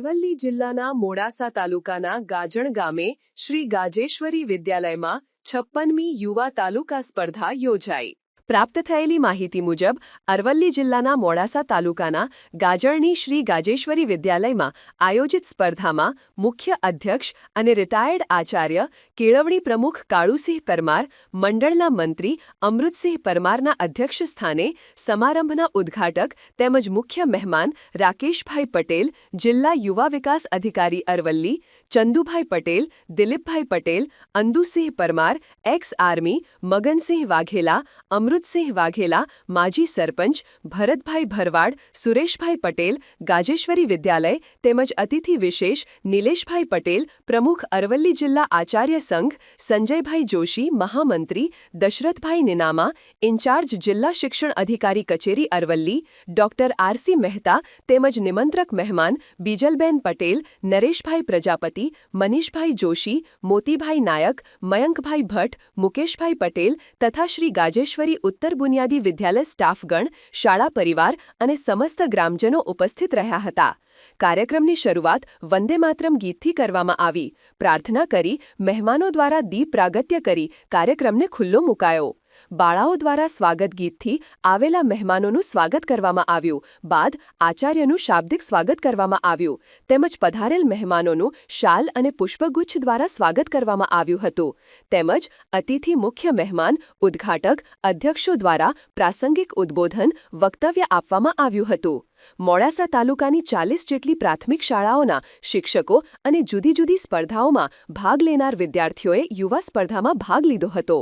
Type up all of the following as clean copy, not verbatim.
અરવલ્લી જિલ્લાના મોડાસા તાલુકાના ગાજણ ગામે શ્રી ગાજેશ્વરી વિદ્યાલયમાં 56મી યુવા તાલુકા સ્પર્ધા યોજાઈ। પ્રાપ્ત થયેલી માહિતી મુજબ અરવલ્લી જિલ્લાના મોડાસા તાલુકાના ગાજણની શ્રી ગાજેશ્વરી વિદ્યાલયમાં આયોજિત સ્પર્ધામાં મુખ્ય અધ્યક્ષ અને રિટાયર્ડ આચાર્ય કેળવણી પ્રમુખ કાળુસિંહ પરમાર, મંડળના મંત્રી અમૃતસિંહ પરમારના અધ્યક્ષસ્થાને સમારંભના ઉદ્ઘાટક તેમજ મુખ્ય મહેમાન રાકેશભાઈ પટેલ, જિલ્લા યુવા વિકાસ અધિકારી અરવલ્લી, ચંદુભાઈ પટેલ, દિલીપભાઈ પટેલ, અંદુસિંહ પરમાર, એક્સ આર્મી, મગનસિંહ વાઘેલા, અમૃતસિંહ વાઘેલા, માજી સરપંચ ભરતભાઈ ભરવાડ, સુરેશભાઈ પટેલ, ગાજેશ્વરી વિદ્યાલય તેમજ અતિથિ વિશેષ નિલેશભાઈ પટેલ, પ્રમુખ અરવલ્લી જિલ્લા આચાર્ય સંઘ, સંજયભાઈ જોશી, મહામંત્રી દશરથભાઈ નિનામા, ઇન્ચાર્જ જિલ્લા શિક્ષણ અધિકારી કચેરી અરવલ્લી, ડોક્ટર આરસી મહેતા તેમજ નિમંત્રક મહેમાન બીજલબેન પટેલ, નરેશભાઈ પ્રજાપતિ, મનીષભાઈ જોશી, મોતીભાઈ નાયક, મયંકભાઈ ભટ્ટ, મુકેશભાઈ પટેલ તથા શ્રી ગાજેશ્વરી ઉત્તર બુનિયાદી વિદ્યાલય સ્ટાફગણ, શાળા પરિવાર અને સમસ્ત ગ્રામજનો ઉપસ્થિત રહ્યા હતા। કાર્યક્રમની શરૂઆત વંદે માતરમ ગીતથી કરવામાં આવી। પ્રાર્થના કરી મહેમાનો દ્વારા દીપ પ્રાગટ્ય કરી કાર્યક્રમને ખુલ્લો મુકાયો। બાળાઓ દ્વારા સ્વાગત ગીતથી આવેલા મહેમાનોનું સ્વાગત કરવામાં આવ્યું। બાદ આચાર્યનું શાબ્દિક સ્વાગત કરવામાં આવ્યું તેમજ પધારેલ મહેમાનોનું શાલ અને પુષ્પગુચ્છ દ્વારા સ્વાગત કરવામાં આવ્યું હતું। તેમજ અતિથિ મુખ્ય મહેમાન, ઉદ્ઘાટક, અધ્યક્ષો દ્વારા પ્રાસંગિક ઉદ્બોધન, વક્તવ્ય આપવામાં આવ્યું હતું। મોડાસા તાલુકાની 40 જેટલી પ્રાથમિક શાળાઓના શિક્ષકો અને જુદી જુદી સ્પર્ધાઓમાં ભાગ લેનાર વિદ્યાર્થીઓએ યુવા સ્પર્ધામાં ભાગ લીધો હતો।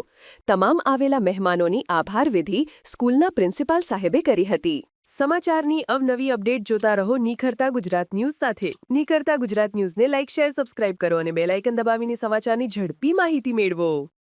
તમામ આવેલા મહેમાનોની આભાર વિધિ સ્કૂલના પ્રિન્સિપાલ સાહેબે કરી હતી। સમાચારની અવનવી અપડેટ જોતા રહો નિખરતા ગુજરાત ન્યૂઝ સાથે। નિખરતા ગુજરાત ન્યૂઝને લાઇક, શેર, સબસ્ક્રાઇબ કરો અને બેલ આઇકન દબાવીને સમાચારની ઝડપી માહિતી મેળવો।